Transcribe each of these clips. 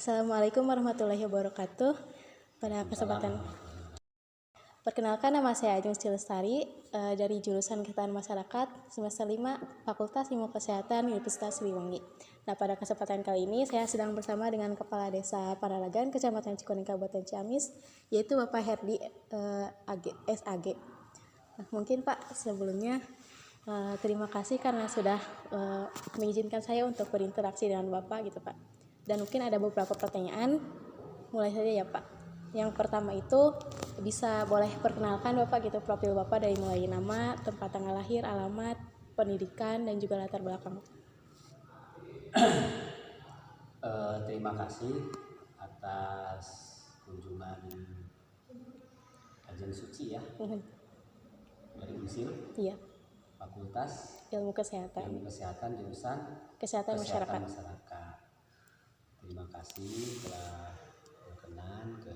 Assalamualaikum warahmatullahi wabarakatuh. Pada kesempatan perkenalkan, nama saya Ajeng Lestari dari jurusan Kesehatan Masyarakat semester 5 Fakultas Ilmu Kesehatan Universitas Siliwangi. Nah, pada kesempatan kali ini saya sedang bersama dengan Kepala Desa Panaragan, Kecamatan Cikuning, Kabupaten Ciamis, yaitu Bapak Herdi SAG. Nah, mungkin Pak sebelumnya terima kasih karena sudah mengizinkan saya untuk berinteraksi dengan Bapak gitu Pak. Dan mungkin ada beberapa pertanyaan, mulai saja ya Pak. Yang pertama itu bisa boleh perkenalkan Bapak gitu, profil Bapak dari mulai nama, tempat tanggal lahir, alamat, pendidikan, dan juga latar belakang. Terima kasih atas kunjungan Ajeng Suci ya, dari UNSIL, Iya, Fakultas Ilmu Kesehatan jurusan Kesehatan Masyarakat. Terima kasih telah berkenan ke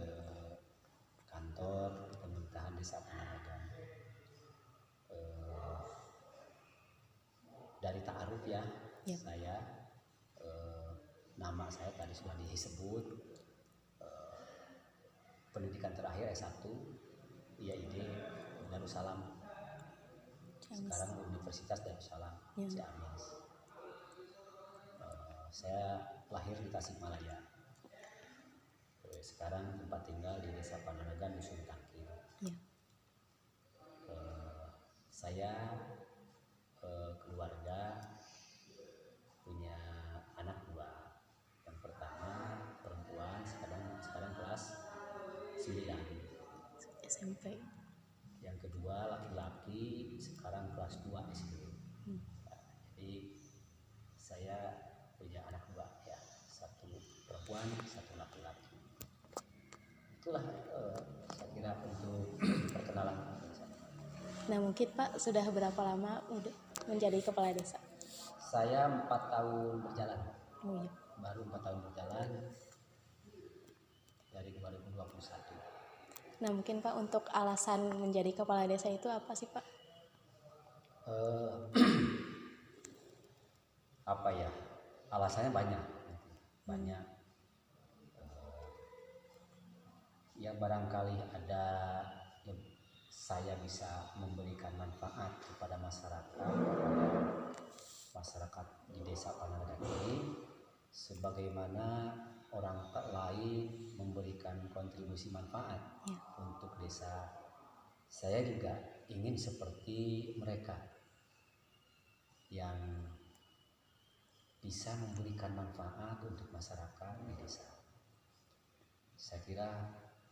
kantor pemerintahan Desa Panaragan. Dari ta'aruf ya, Ya. saya nama saya tadi sudah disebut, pendidikan terakhir S1 IAID Darussalam, sekarang Universitas Darussalam Ciamis. Saya lahir di Tasikmalaya, sekarang tempat tinggal di Desa Panaragan, Dusun Tangkil. Ya. Saya keluarga punya anak dua. Yang pertama perempuan, sekarang kelas 9. SMP. Yang kedua laki-laki, sekarang kelas 2 SD. Jadi saya punya anak dua ya, satu perempuan, satu laki-laki. Itulah saya kira untuk perkenalan. Nah, mungkin Pak sudah berapa lama udah menjadi kepala desa? Saya 4 tahun berjalan. Oh iya. Baru 4 tahun berjalan dari 2021. Nah, mungkin Pak untuk alasan menjadi kepala desa itu apa sih Pak? Apa ya? Alasannya banyak. Ya barangkali ada saya bisa memberikan manfaat kepada masyarakat di Desa Panaragan ini, sebagaimana orang lain memberikan kontribusi manfaat untuk desa. Saya juga ingin seperti mereka yang bisa memberikan manfaat untuk masyarakat di desa. Saya kira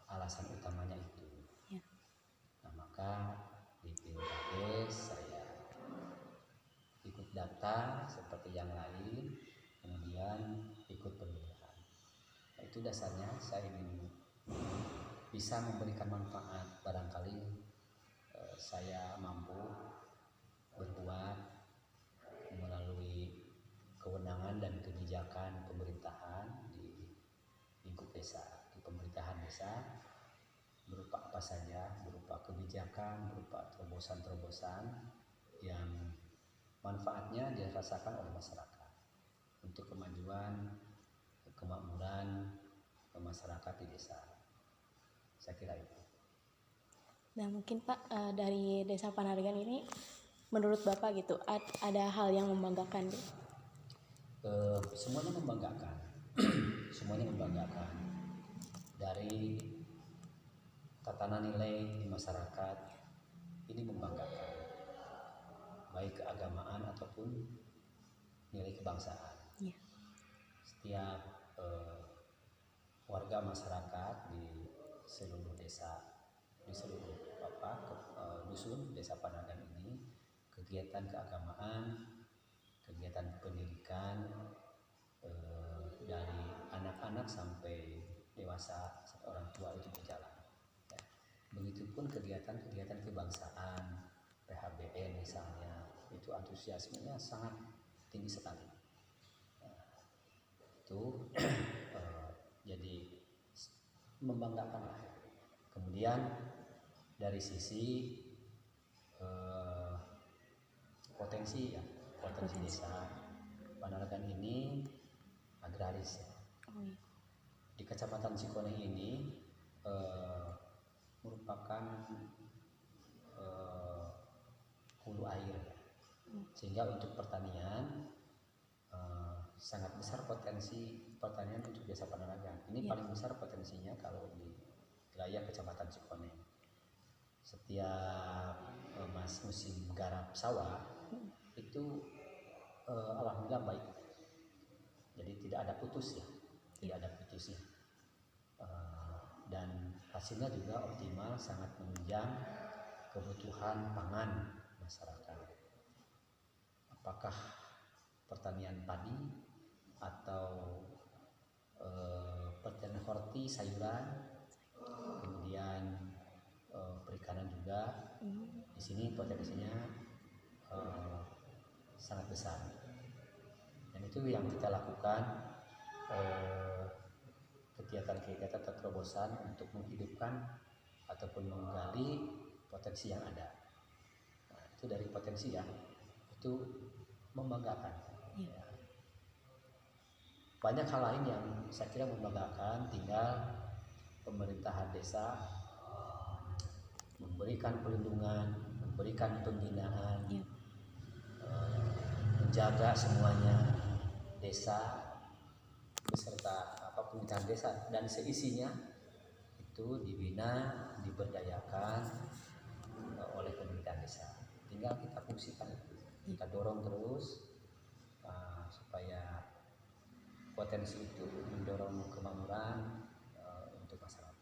alasan utamanya itu. Ya. Nah, maka di Pilkades saya ikut daftar seperti yang lain, kemudian ikut pemilihan. Nah, itu dasarnya saya ingin bisa memberikan manfaat. Barangkali saya mampu berbuat melalui kewenangan dan kebijakan pemerintahan di lingkup desa, di pemerintahan desa, berupa apa saja, berupa kebijakan, berupa terobosan-terobosan yang manfaatnya dirasakan oleh masyarakat untuk kemajuan, kemakmuran masyarakat di desa. Saya kira itu. Nah, mungkin Pak dari Desa Panaragan ini menurut Bapak gitu ada hal yang membanggakan? Semuanya membanggakan. Semuanya membanggakan. Dari tatanan nilai di masyarakat ini membanggakan, baik keagamaan ataupun nilai kebangsaan. Ya. Setiap warga masyarakat di seluruh desa, di seluruh dusun Desa Panaragan ini, kegiatan keagamaan, kegiatan pendidikan, dari anak-anak sampai dewasa, sampai orang tua itu berjalan. Ya. Begitupun kegiatan-kegiatan kebangsaan, PHBN misalnya, itu antusiasmenya sangat tinggi sekali. Itu jadi membanggakan lah. Kemudian dari sisi potensi desa Panaragan ini agraris ya. di Kecamatan Cikoneng ini merupakan hulu air, sehingga untuk pertanian sangat besar potensi pertanian untuk desa Panaragan. Ini paling besar potensinya kalau di wilayah Kecamatan Cikoneng. Setiap musim garap sawah itu alhamdulillah baik, jadi tidak ada putus ya, dan hasilnya juga optimal, sangat menunjang kebutuhan pangan masyarakat. Apakah pertanian padi atau pertanian horti sayuran, kemudian perikanan juga, di sini potensinya sangat besar. Dan itu yang kita lakukan, kegiatan-kegiatan terobosan untuk menghidupkan ataupun menggali potensi yang ada. Nah, itu dari potensi ya, itu membanggakan. Ya. Banyak hal lain yang saya kira membanggakan, tinggal pemerintahan desa memberikan perlindungan, memberikan pembinaan, menjaga semuanya desa beserta pemerintahan desa dan seisinya itu dibina, diberdayakan oleh pemerintahan desa. Tinggal kita fungsikan, kita dorong terus supaya potensi itu mendorong kemakmuran untuk masyarakat.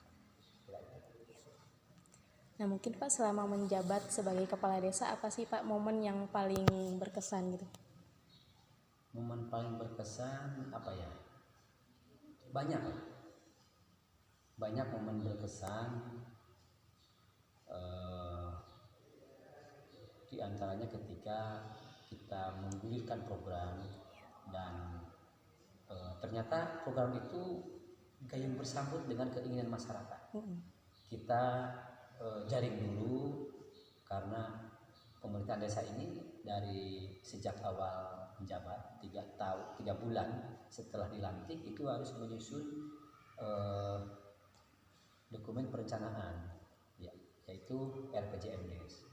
Nah mungkin Pak selama menjabat sebagai kepala desa, apa sih Pak momen yang paling berkesan gitu? Momen paling berkesan apa ya? Banyak momen berkesan, di antaranya ketika kita menggulirkan program dan ternyata program itu gayung bersambut dengan keinginan masyarakat. Kita jaring dulu, karena pemerintahan desa ini dari sejak awal menjabat 3 bulan setelah dilantik itu harus menyusun dokumen perencanaan, yaitu RPJMDes.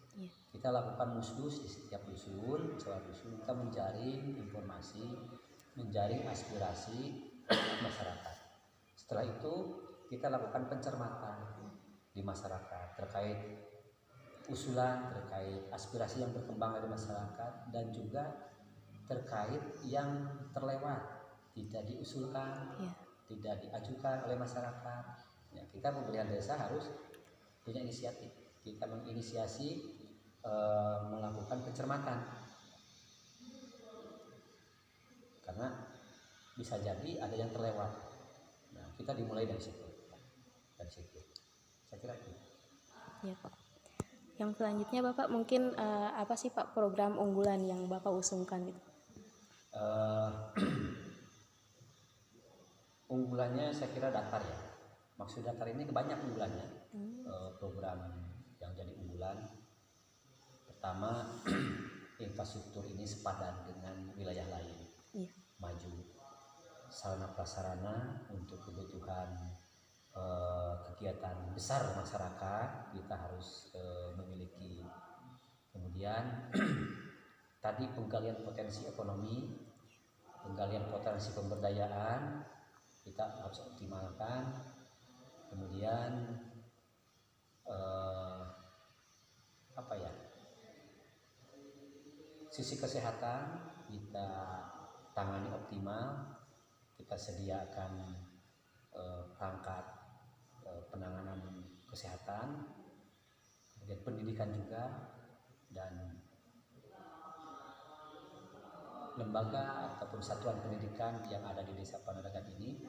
Kita lakukan musdus di setiap dusun, kita menjaring informasi, menjaring aspirasi masyarakat. Setelah itu kita lakukan pencermatan di masyarakat terkait usulan, terkait aspirasi yang berkembang dari masyarakat, dan juga terkait yang terlewat, tidak diusulkan, tidak diajukan oleh masyarakat. Ya, kita pemerintahan desa harus punya inisiatif. Kita menginisiasi melakukan pencermatan, karena bisa jadi ada yang terlewat. Nah, kita dimulai dari situ. Saya kira itu. Ya Pak. Yang selanjutnya Bapak mungkin apa sih Pak program unggulan yang Bapak usungkan gitu? Unggulannya saya kira datar ya. Maksud datar ini banyak unggulannya. Program yang jadi unggulan, pertama infrastruktur ini sepadan dengan wilayah lain, maju. Sarana prasarana untuk kebutuhan kegiatan besar masyarakat kita harus memiliki. Kemudian tadi penggalian potensi ekonomi, penggalian potensi pemberdayaan kita harus optimalkan. Kemudian sisi kesehatan kita tangani optimal, kita sediakan perangkat penanganan kesehatan, kemudian pendidikan juga, dan lembaga ataupun satuan pendidikan yang ada di Desa Panaragan ini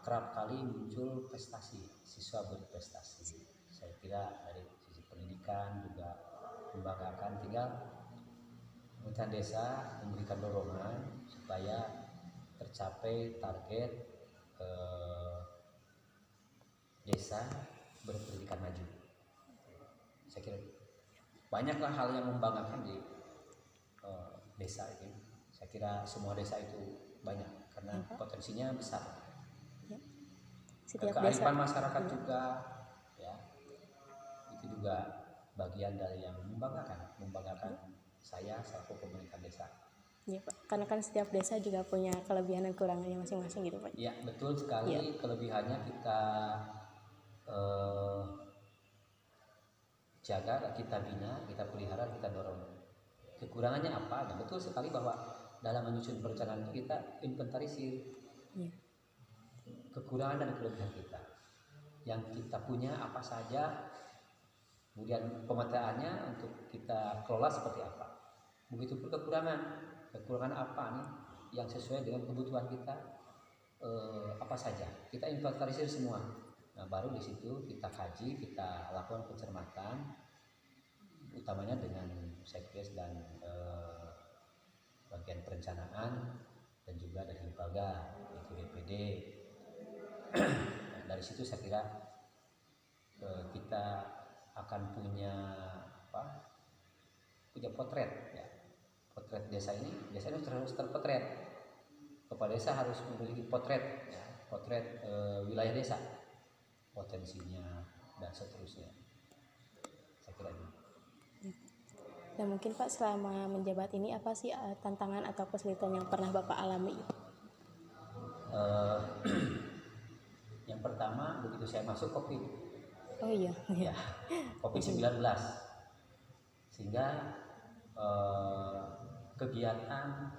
kerap kali muncul prestasi, siswa berprestasi. Saya kira dari sisi pendidikan juga membanggakan. Tinggal pemerintahan desa memberikan dorongan supaya tercapai target desa berpendidikan maju. Saya kira banyaklah hal yang membanggakan di desa ini. Saya kira semua desa itu banyak karena potensinya besar. setiap desa. Kearifan masyarakat juga, ya, itu juga bagian dari yang membanggakan saya selaku pemerintah desa. Ya, Pak. Karena kan setiap desa juga punya kelebihan dan kekurangannya masing-masing gitu, Pak. Ya, betul sekali. Ya. Kelebihannya kita jaga, kita bina, kita pelihara, kita dorong. Kekurangannya apa? Nah, betul sekali bahwa dalam menyusun perencanaan itu kita inventarisir Ya. kekurangan dan kelebihan kita. Yang kita punya apa saja, kemudian pemetaannya untuk kita kelola seperti apa. Begitupun kekurangan apa nih yang sesuai dengan kebutuhan kita, apa saja. Kita inventarisir semua. Nah, baru di situ kita kaji, kita lakukan pencermatan, utamanya dengan Sekdes dan bagian perencanaan dan juga dari lembaga yaitu DPD. Nah, dari situ saya kira kita akan punya potret, ya. Potret desa ini harus terpotret. Kepala desa harus memiliki potret, ya, potret wilayah desa, potensinya dan seterusnya. Saya kira ini. Dan mungkin Pak, selama menjabat ini apa sih tantangan atau kesulitan yang pernah Bapak alami? Yang pertama, begitu saya masuk COVID. Oh iya. Ya, COVID-19. Sehingga kegiatan,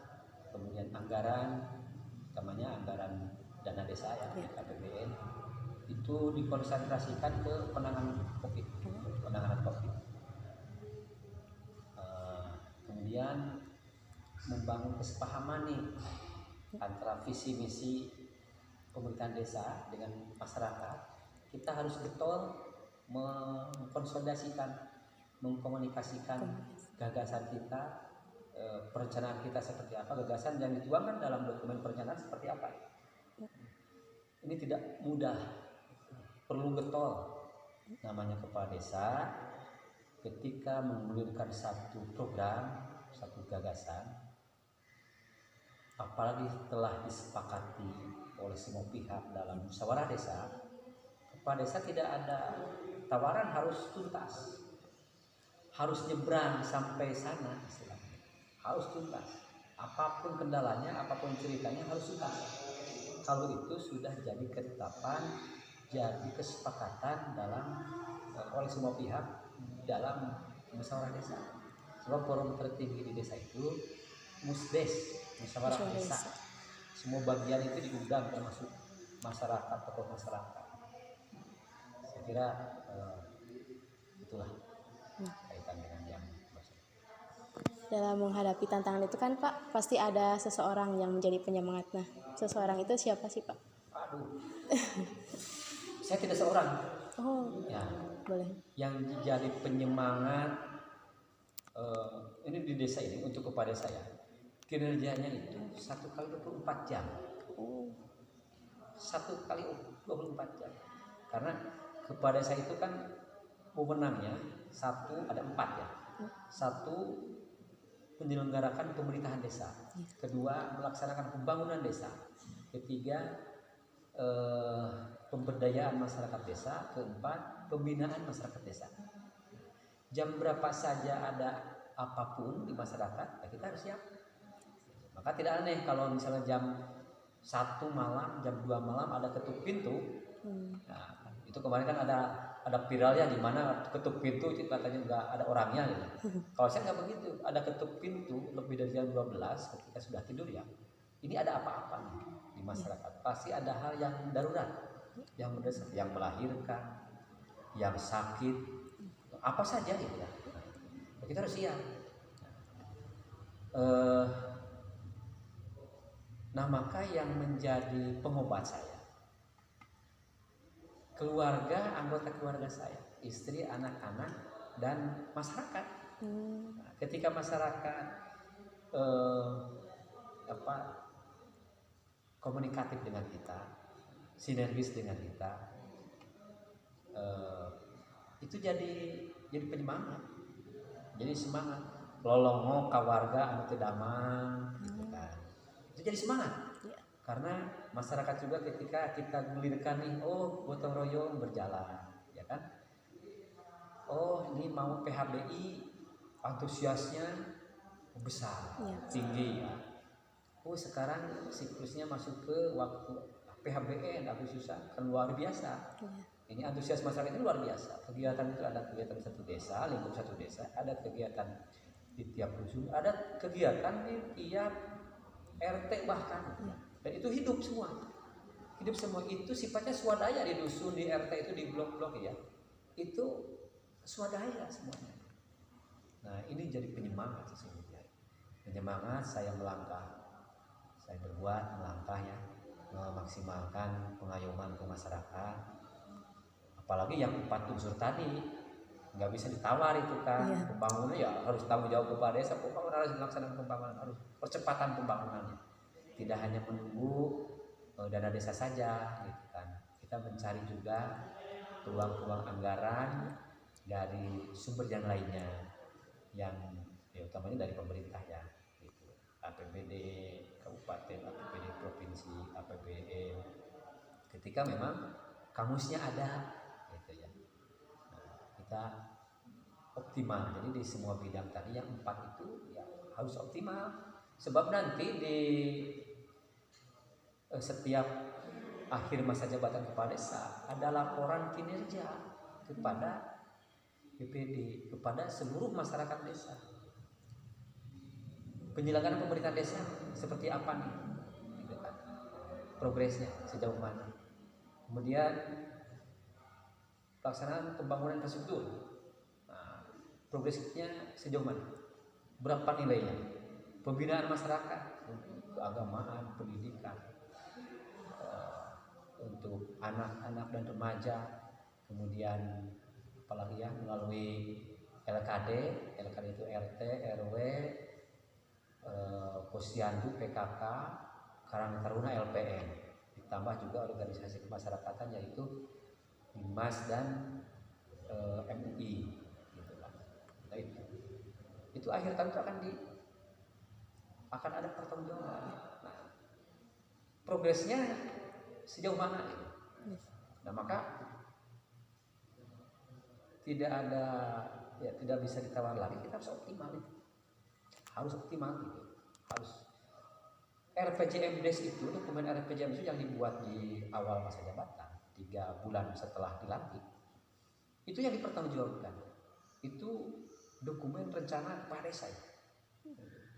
kemudian anggaran, utamanya anggaran dana desa ya, KPBN, itu dikonsentrasikan ke penanganan COVID. Kemudian membangun kesepahaman nih antara visi misi pemerintahan desa dengan masyarakat. Kita harus betul mengkomunikasikan gagasan kita, perencanaan kita seperti apa, gagasan yang dituangkan dalam dokumen perencanaan seperti apa. Ini tidak mudah, perlu getol. Namanya kepala desa ketika menggulirkan satu program, satu gagasan, apalagi telah disepakati oleh semua pihak dalam musyawarah desa, kepala desa tidak ada tawaran harus tuntas, harus nyebrang sampai sana istilahnya, harus tuntas. Apapun kendalanya, apapun ceritanya harus tuntas. Kalau itu sudah jadi ketetapan, jadi kesepakatan oleh semua pihak dalam musyawarah desa. Sebab forum tertinggi di desa itu musdes, musyawarah desa. Semua bagian itu diundang, termasuk masyarakat, tokoh masyarakat. Saya kira itulah kaitan dengan yang dalam menghadapi tantangan itu kan Pak, pasti ada seseorang yang menjadi penyemangat. Nah, seseorang itu siapa sih Pak? Aduh, saya tidak seorang. Oh, ya, boleh. Yang jadi penyemangat ini di desa ini untuk kepada saya, kinerjanya itu 1 kali 24 jam. 1 kali 24 jam. Karena kepada saya itu kan wewenangnya ada 4 ya. 1, menyelenggarakan pemerintahan desa. 2, melaksanakan pembangunan desa. 3, pemberdayaan masyarakat desa. 4, pembinaan masyarakat desa. Jam berapa saja ada apapun di masyarakat, ya kita harus siap. Maka tidak aneh kalau misalnya jam 1 malam, jam 2 malam ada ketuk pintu. Nah, itu kemarin kan ada viralnya di mana ketuk pintu katanya nggak ada orangnya gitu. Kalau saya nggak begitu, ada ketuk pintu lebih dari jam 12 ketika sudah tidur ya. Ini ada apa-apa nih di masyarakat. Pasti ada hal yang darurat, yang mendesak, yang melahirkan, yang sakit, apa saja gitu ya. Kita harus siap. Nah, maka yang menjadi pengobat saya, anggota keluarga saya, istri, anak-anak, dan masyarakat. Nah, ketika masyarakat komunikatif dengan kita, sinergis dengan kita, itu jadi penyemangat, jadi semangat. Lolongo kawarga anu teu damang, gitu kan. Itu jadi semangat. Karena masyarakat juga ketika kita gulirkan nih, oh gotong royong berjalan, ya kan? Oh ini mau PHBI antusiasnya besar, Iya. tinggi ya. Oh sekarang siklusnya masuk ke waktu PHBN Agustusan kan luar biasa. Iya. Ini antusias masyarakat itu luar biasa. Kegiatan itu ada kegiatan satu desa, lingkup satu desa, ada kegiatan di tiap dusun, ada kegiatan di tiap RT bahkan. Dan itu hidup semua. Hidup semua itu sifatnya swadaya di dusun, di RT itu di blok-blok ya. Itu swadaya semuanya. Nah, ini jadi penyemangat sesungguhnya. Penyemangat saya melangkah. Saya berbuat melangkah ya, memaksimalkan pengayoman ke masyarakat. Apalagi yang 4 unsur tadi nggak bisa ditawar itu kan. Iya. Pembangunan ya harus tanggung jawab kepada desa. Pembangunan harus dilaksanakan, pembangunan harus percepatan pembangunannya. Tidak hanya menunggu dana desa saja gitu kan. Kita mencari juga peluang-peluang anggaran dari sumber yang lainnya yang ya utamanya dari pemerintah ya gitu. APBD kabupaten, APBD provinsi, APBN ketika memang kamusnya ada gitu ya. Nah, kita optimal. Jadi di semua bidang tadi yang 4 itu ya harus optimal sebab nanti di setiap akhir masa jabatan kepala desa ada laporan kinerja kepada BPD, kepada seluruh masyarakat desa. Penyelenggaraan pemerintahan desa seperti apa nih? Gitu kan. Progresnya sejauh mana? Kemudian pelaksanaan pembangunan infrastruktur. Nah, progresnya sejauh mana? Berapa nilainya? Pembinaan masyarakat, keagamaan, pendidikan, untuk anak-anak dan remaja, kemudian apalagi ya melalui LKD itu RT, RW, Posyandu, PKK, Karang Taruna, LPM, ditambah juga organisasi kemasyarakatan yaitu Bimas dan MUI, gitu kan. Nah, itu akhir tahun itu akan ada pertanggungjawaban. Nah, progresnya sejauh mana ini? Nah maka tidak bisa ditawar lagi, kita harus optimal itu. Harus optimal gitu. Harus RPJMDes itu, dokumen RPJMDes yang dibuat di awal masa jabatan 3 bulan setelah dilantik, itu yang dipertanggungjawabkan. Itu dokumen rencana kepala desa.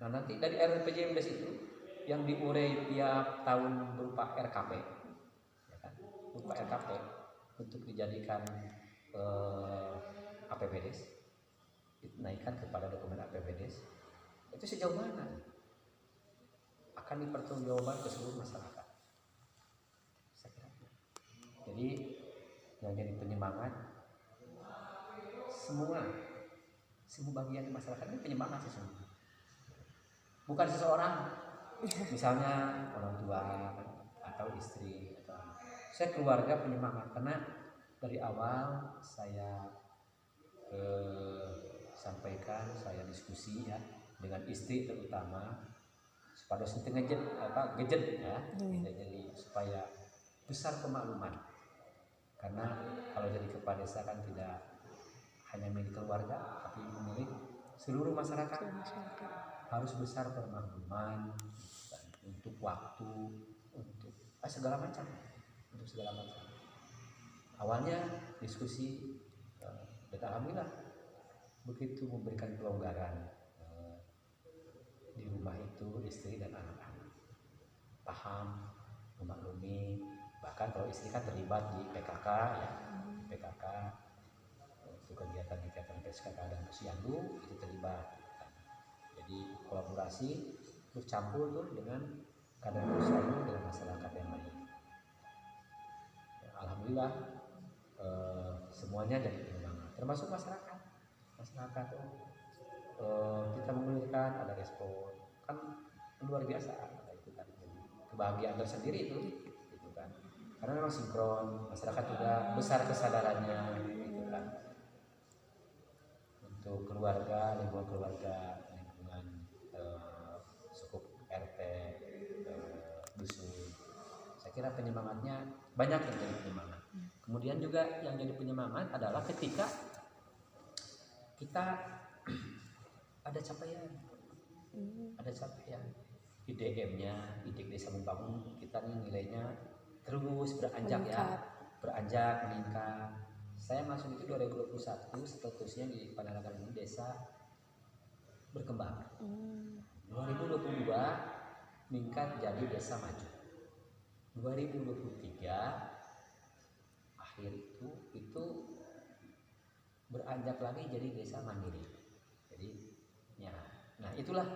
Nah nanti dari RPJMDes itu yang diurai tiap tahun berupa RKP, ya kan? Berupa RKP untuk dijadikan APBDes, dinaikkan kepada dokumen APBDes. Itu sejauh mana akan dipertanggungjawabkan ke seluruh masyarakat. Jadi yang jadi penyemangat semua bagian masyarakat ini penyemangat sesungguhnya. Bukan seseorang, misalnya orang tua atau istri atau saya keluarga penyemangat karena dari awal saya sampaikan, saya diskusi ya dengan istri terutama supaya gejet ya, jadi supaya besar pemakluman. Karena kalau jadi kepala desa kan tidak hanya milik keluarga tapi milik seluruh masyarakat. Harus besar pemakluman untuk waktu, untuk segala macam, Awalnya diskusi dan alhamdulillah begitu memberikan kelonggaran di rumah itu istri dan anak-anak paham, memaklumi. Bahkan kalau istri kan terlibat di PKK ya, PKK untuk kegiatan PKK dan Posyandu itu terlibat. Jadi kolaborasi bercampur tuh dengan kader Posyandu dengan masyarakat yang lain. Ya, alhamdulillah semuanya jadi penyemangat, termasuk masyarakat. Kita menggulirkan ada respon kan luar biasa, itu kan kebahagiaan tersendiri itu gitu kan, karena memang sinkron, masyarakat juga besar kesadarannya gitu kan, untuk keluarga, lingkungan sukup RT, dusun kira penyemangatnya banyak yang jadi penyemangat. Kemudian juga yang jadi penyemangat adalah ketika kita ada capaian, di DM-nya, di Desa Membangun kita nih nilainya terus beranjak beranjak meningkat. Saya masuk itu 2021, statusnya di Panaragan ini desa berkembang. 2022 meningkat jadi desa maju. 2023 akhir itu beranjak lagi jadi desa mandiri. Jadi ya, nah itulah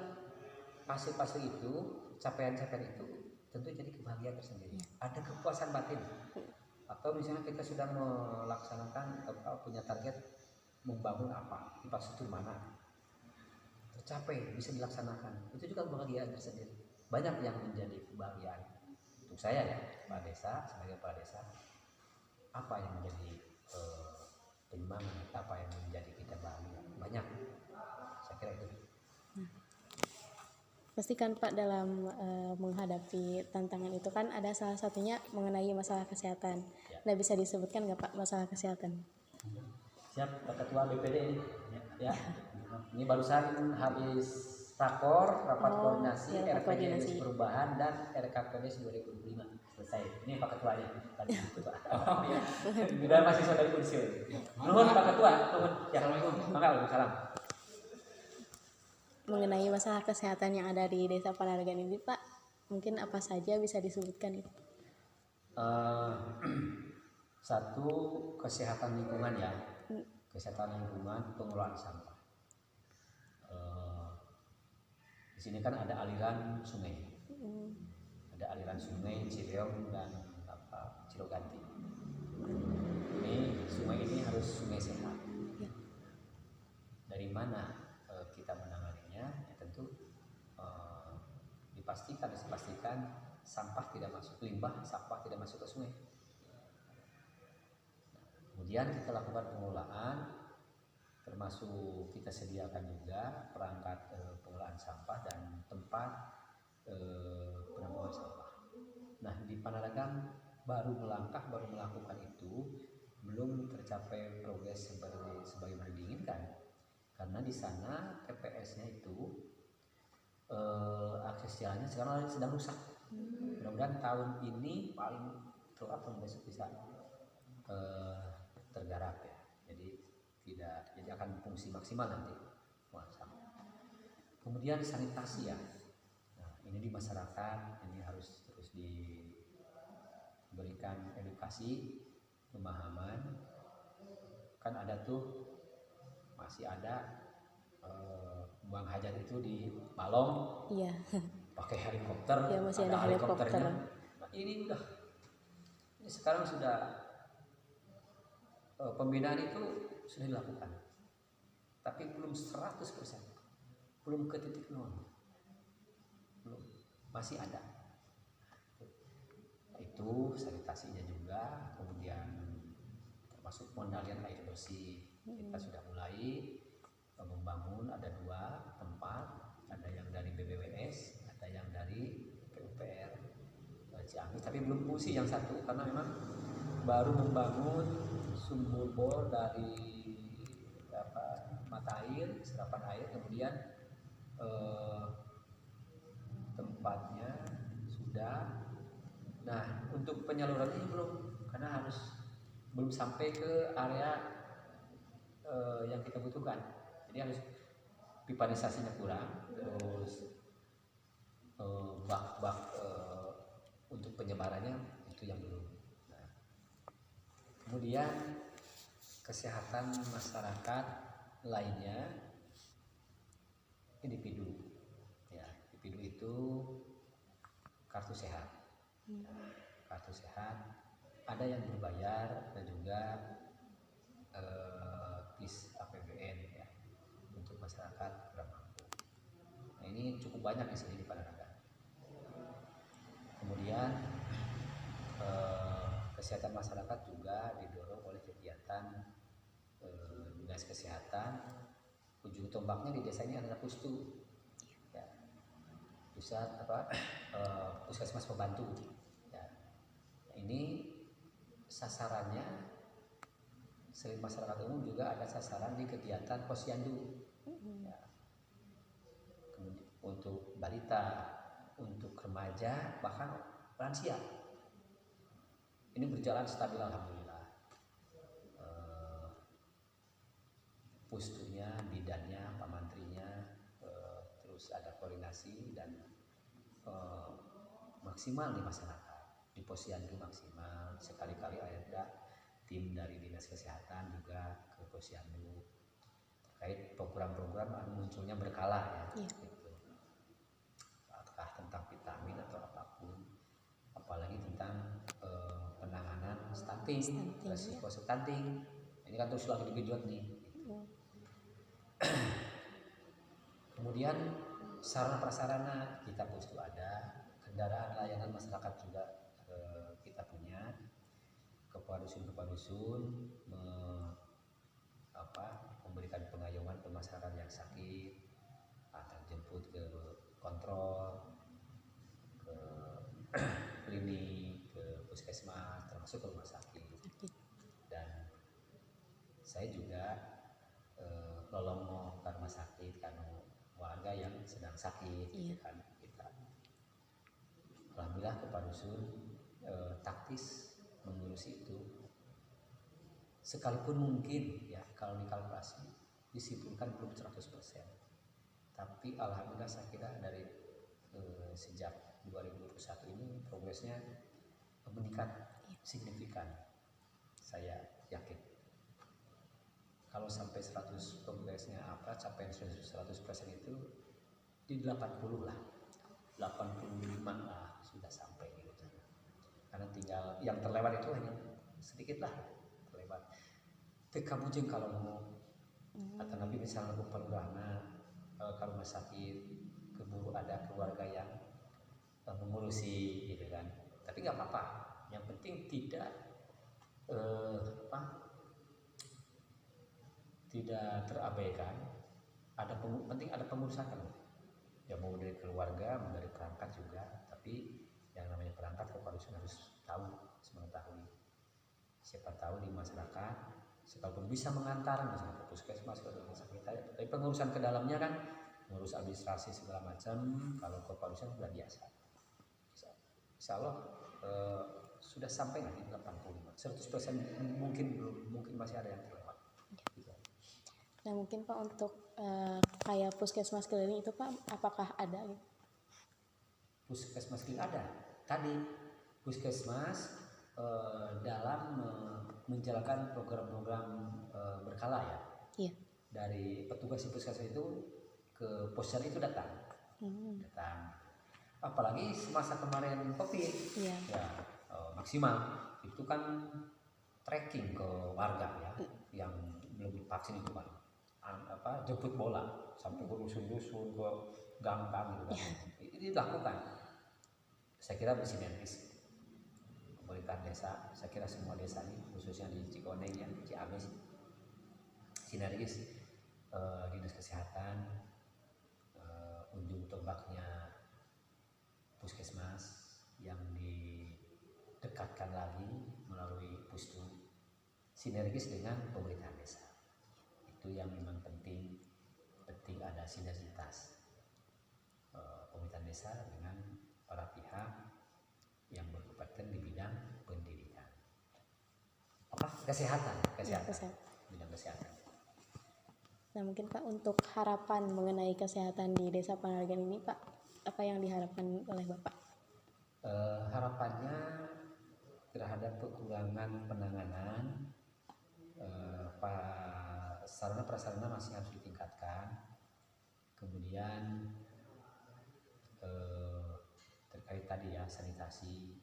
fase-fase itu, capaian-capaian itu tentu jadi kebahagiaan tersendiri. Ada kepuasan batin. Atau misalnya kita sudah melaksanakan punya target membangun apa, infrastruktur mana, tercapai, bisa dilaksanakan, itu juga kebahagiaan tersendiri. Banyak yang menjadi kebahagiaan untuk saya ya, Pak Desa, sebagai Kepala Desa. Apa yang menjadi penyemangat, apa yang menjadi kita bahagia? Banyak, saya kira itu. Pastikan Pak dalam menghadapi tantangan itu kan ada salah satunya mengenai masalah kesehatan. Ya. Nah, bisa disebutkan nggak Pak masalah kesehatan? Siap, Pak Ketua BPD ini. Ya. Ini barusan habis rapat koordinasi ya, RPJMD perubahan dan RKPD 2005 selesai. Ini Pak Ketuanya tadi. Oh iya. Sudah masih saudari pensiun. Nuhun Pak Ketua, nuhun. Ya, Waalaikumsalam. Mengenai masalah kesehatan yang ada di Desa Panaragan ini Pak, mungkin apa saja bisa disebutkan itu? Satu, kesehatan lingkungan ya, kesehatan lingkungan, pengelolaan sampah. Di sini kan ada aliran sungai, ada aliran sungai Cileong dan Ciloganti. Ini sungai ini harus sungai sehat. Dari mana kita menanganinya? Ya tentu dipastikan sampah tidak masuk, limbah sampah tidak masuk ke sungai. Kemudian kita lakukan pengelolaan, termasuk kita sediakan juga perangkat pengolahan sampah dan tempat penampungan sampah. Nah, di Panaragan baru melakukan itu, belum tercapai progres sebagaimana diinginkan, karena di sana TPS-nya itu akses jalannya sekarang sedang rusak. Mudah-mudahan tahun ini paling telat besok bisa tergarap ya. Jadi akan fungsi maksimal nanti. Kemudian sanitasi ya. Nah, ini di masyarakat ini harus terus diberikan edukasi, pemahaman. Kan ada tuh masih ada buang hajat itu di balong. Iya. Pakai helikopter. Ya, masih ada helikopternya. Nah, ini sekarang sudah pembinaan itu sudah dilakukan, tapi belum 100%, belum ke titik nol, belum, masih ada. Itu sanitasinya juga, kemudian termasuk pengendalian air bersih. Kita sudah mulai membangun, ada 2 tempat, ada yang dari BBWS, ada yang dari PUPR Ciamis, tapi belum fungsi yang satu karena memang baru membangun sumber bor dari mata air, serapan air, kemudian tempatnya sudah. Nah, untuk penyalurannya belum, karena belum sampai ke area yang kita butuhkan. Jadi harus pipanisasinya kurang, terus bak-bak untuk penyebarannya itu yang belum. Nah, kemudian kesehatan masyarakat lainnya, individu ya, individu itu kartu sehat. Kartu sehat ada yang berbayar, ada juga KIS APBN ya, untuk masyarakat kurang mampu. Nah, ini cukup banyak di sini di Panaragan. Kemudian kesehatan masyarakat juga didorong oleh kegiatan dinas kesehatan. Ujung tombaknya di desa ini adalah Pustu, ya, pusat puskesmas pembantu. Ya. ini sasarannya selain masyarakat umum juga ada sasaran di kegiatan posyandu. Ya, kemudian untuk balita, untuk remaja, bahkan lansia. Ini berjalan stabil alhamdulillah. Pustunya, bidannya, pamantrinya, terus ada koordinasi dan maksimal di masyarakat. Di posyandu maksimal, sekali-kali ada tim dari dinas kesehatan juga ke posyandu terkait program-program munculnya berkala ya, gitu. Apakah tentang vitamin atau apapun, apalagi tentang penanganan stunting, resiko stunting. Ini kan terus lagi digenjot nih. Gitu. Kemudian sarana prasarana kita pustu ada, kendaraan layanan masyarakat juga kita punya. Kepada dusun memberikan pengayuman ke masyarakat yang sakit, antar jemput ke kontrol, ke klinik, ke puskesmas, termasuk ke rumah sakit. Dan saya juga lolongo ke rumah sakit karena warga yang sedang sakit, gitu kan kita. Alhamdulillah kepada dusun taktis mengurus itu, sekalipun mungkin ya kalau dikalkulasi disimpulkan belum 100%, tapi alhamdulillah saya kira dari sejak 2021 ini progresnya meningkat signifikan. Saya yakin kalau sampai 100 progresnya sampai 100% itu di 80 lah, 85 lah sudah sampai gitu. Karena tinggal yang terlewat itu hanya sedikit lah terlewat. Tekabujeng kalau mau atau nabi misalnya keperluan ke rumah sakit, keburu ada keluarga yang mengurusi gitu kan. Tapi nggak apa-apa. Yang penting tidak tidak terabaikan. Penting ada pengurusan kan. Ya mau dari keluarga, mau dari perangkat juga. Tapi yang namanya perangkat kepolisian harus tahu, mengetahui. Siapa tahu di masyarakat, sekalipun bisa mengantar misalnya ke puskesmas ke rumah sakit, tapi pengurusan ke dalamnya kan ngurus administrasi segala macam. Kalau kepolisian sudah biasa. Insya Allah sudah sampai nggak di 85, 100% mungkin belum, mungkin masih ada yang terlewat. Nah mungkin Pak untuk kayak puskesmas keliling itu Pak, apakah ada gitu? Puskesmas keliling ada. Tadi puskesmas dalam menjalankan program-program berkala ya. Iya. Dari petugas puskesmas itu ke posyandu itu datang. Datang. Apalagi semasa kemarin COVID, ya maksimal itu kan tracking ke warga ya, yang belum divaksin itu kan, jemput bola sampai ke dusun-dusun, ke gang-gang gitu kan. Ini dilakukan. Saya kira bersinergis pemerintah desa, saya kira semua desa ini khususnya di Cikoneng ya, Ciamis, sinergis dinas kesehatan, ujung tombaknya puskesmas yang didekatkan lagi melalui pustu, sinergis dengan pemerintahan desa. Itu yang memang penting ada sinergitas pemerintahan desa dengan para pihak yang berkompeten di bidang pendidikan. Kesehatan. Bidang kesehatan. Nah mungkin Pak untuk harapan mengenai kesehatan di Desa Panargan ini Pak, apa yang diharapkan oleh Bapak? Harapannya terhadap kekurangan penanganan, sarana prasarana masih harus ditingkatkan. Kemudian terkait tadi ya sanitasi,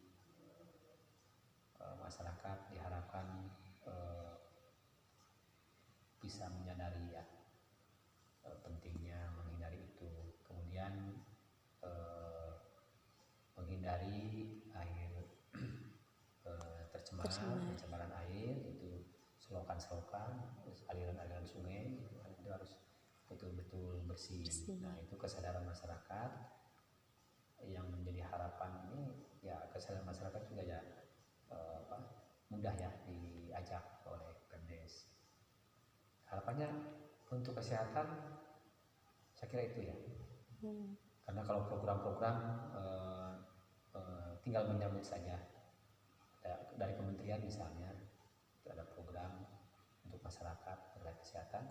masyarakat diharapkan bisa menyadari ya pentingnya menghindari itu. Kemudian menghindari air pencemaran air, itu selokan-selokan, aliran-aliran sungai itu harus betul-betul bersih. Nah itu kesadaran masyarakat yang menjadi harapan ini ya, kesadaran masyarakat juga ya mudah ya diajak oleh Pemdes. Harapannya untuk kesehatan saya kira itu ya. Karena kalau program-program tinggal menyambut saja. Dari kementerian misalnya itu ada program untuk masyarakat terkait kesehatan,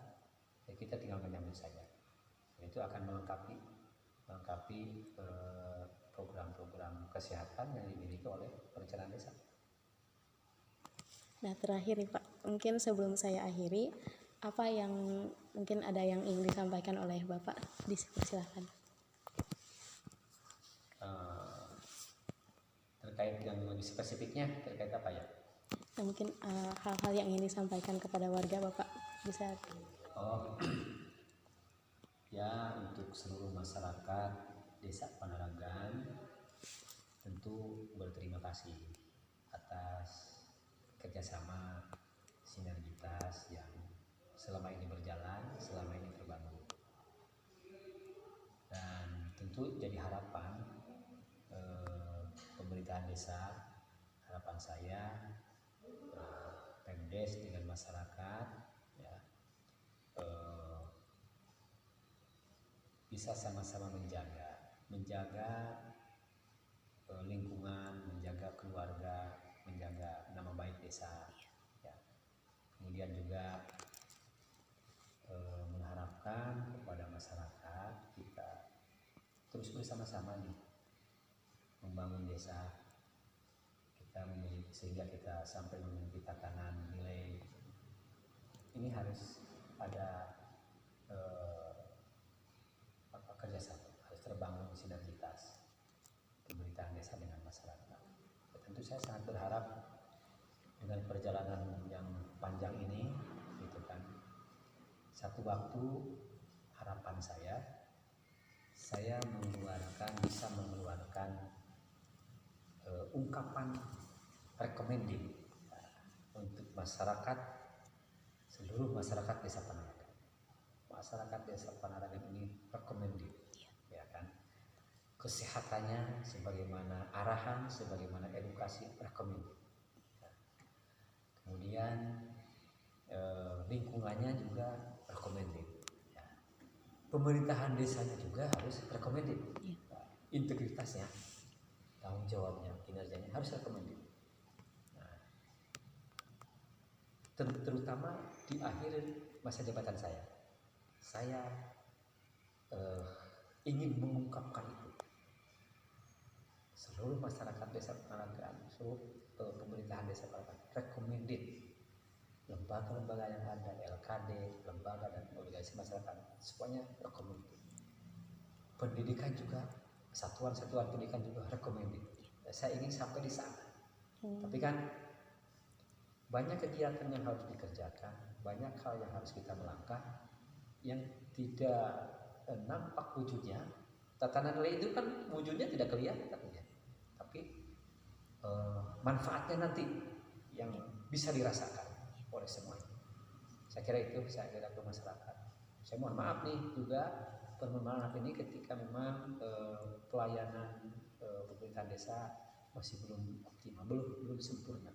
ya kita tinggal menyambut saja. Dan itu akan melengkapi program-program kesehatan yang dimiliki oleh perencanaan desa. Nah, terakhir nih Pak, mungkin sebelum saya akhiri, apa yang mungkin ada yang ingin disampaikan oleh Bapak, dipersilakan. Terkait yang lebih spesifiknya terkait apa ya? Nah, mungkin hal-hal yang ingin disampaikan kepada warga Bapak bisa. Ya, untuk seluruh masyarakat Desa Panaragan tentu berterima kasih atas kerjasama sinergitas yang selama ini berjalan, selama ini terbangun. Dan tentu jadi harapan pemerintahan desa, harapan saya Pemdes dengan masyarakat ya, bisa sama-sama menjaga lingkungan, menjaga keluarga, menjaga nama baik desa ya. Kemudian juga mengharapkan kepada masyarakat kita terus bersama-sama nih membangun desa kita sehingga kita sampai memiliki tatanan nilai. Ini harus ada kerjasama, harus terbangun sinergitas pemerintahan desa dengan masyarakat. Tentu saya sangat berharap dengan perjalanan yang panjang ini, gitu kan, satu waktu harapan saya bisa mengeluarkan ungkapan recommending untuk masyarakat, seluruh masyarakat Desa Panaragan. Masyarakat Desa Panaragan ini recommended, ya kan? Kesehatannya sebagaimana arahan, sebagaimana edukasi recommended. Kemudian lingkungannya juga recommended. Ya. Pemerintahan desanya juga harus recommended. Integritasnya, tanggung jawabnya, kinerjanya harus recommended. Nah, terutama di akhir masa jabatan saya ingin mengungkapkan itu. Seluruh masyarakat Desa Panaragan, seluruh pemerintahan Desa Panaragan recommended. Lembaga-lembaga yang ada, LKD, lembaga dan organisasi masyarakat, semuanya recommended. Pendidikan juga, satuan-satuan pendidikan juga recommended. Saya ingin sampai di sana. Tapi kan banyak kegiatan yang harus dikerjakan, banyak hal yang harus kita melangkah yang tidak nampak wujudnya. Tatanan nilai itu kan wujudnya tidak kelihatan ya. Tapi manfaatnya nanti yang bisa dirasakan oleh semuanya. Saya kira itu saya kira ke masyarakat. Saya mohon maaf nih juga, permohonan maaf ini ketika memang pelayanan pemerintahan desa masih belum optimal, belum sempurna.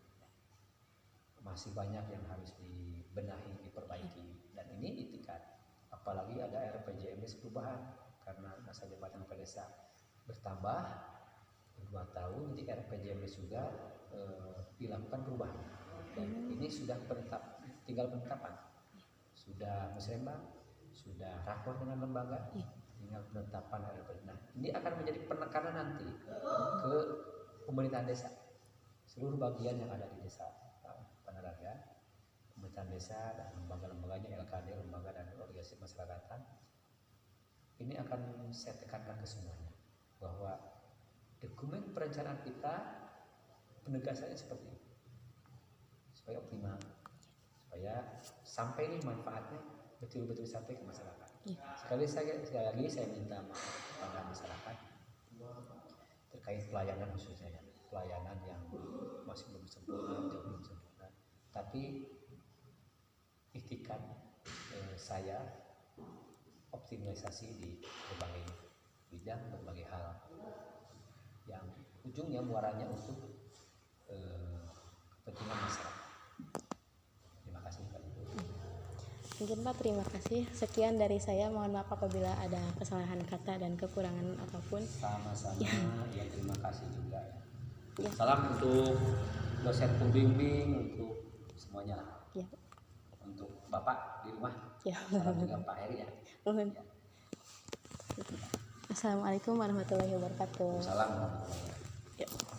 Masih banyak yang harus dibenahi, diperbaiki, dan ini itikad. Apalagi ada RPJMD perubahan karena masa jabatan kepala desa bertambah 2 tahun, jadi RPJMD juga dilakukan perubahan. Dan ini sudah tinggal penetapan, sudah musrembang, sudah rakor dengan lembaga, tinggal penetapan RPJMD. Nah, ini akan menjadi penekanan nanti ke pemerintahan desa, seluruh bagian yang ada di Desa Panaragan, pemerintahan desa dan lembaga-lembaganya, LKD, lembaga dan organisasi masyarakatan. Ini akan saya tekankan ke semuanya bahwa dokumen perencanaan kita penegasannya seperti ini supaya optimal, supaya sampai nih manfaatnya betul-betul sampai ke masyarakat. Sekali lagi saya minta maaf kepada masyarakat terkait pelayanan, khususnya ya, pelayanan yang masih belum sempurna, jauh belum sempurna. Tapi ikhtikat saya optimalisasi di berbagai bidang, berbagai hal yang ujungnya muaranya untuk kepentingan masyarakat. Mungkin Pak, terima kasih. Sekian dari saya. Mohon maaf apabila ada kesalahan kata dan kekurangan apapun. Sama-sama, ya terima kasih juga ya. Ya. Salam untuk dosen pembimbing, untuk semuanya lah. Ya. Untuk Bapak di rumah. Ya. Salam juga Pak Heri ya. Mohon. Ya. Assalamualaikum warahmatullahi wabarakatuh. Salam warahmatullahi wabarakatuh. Ya.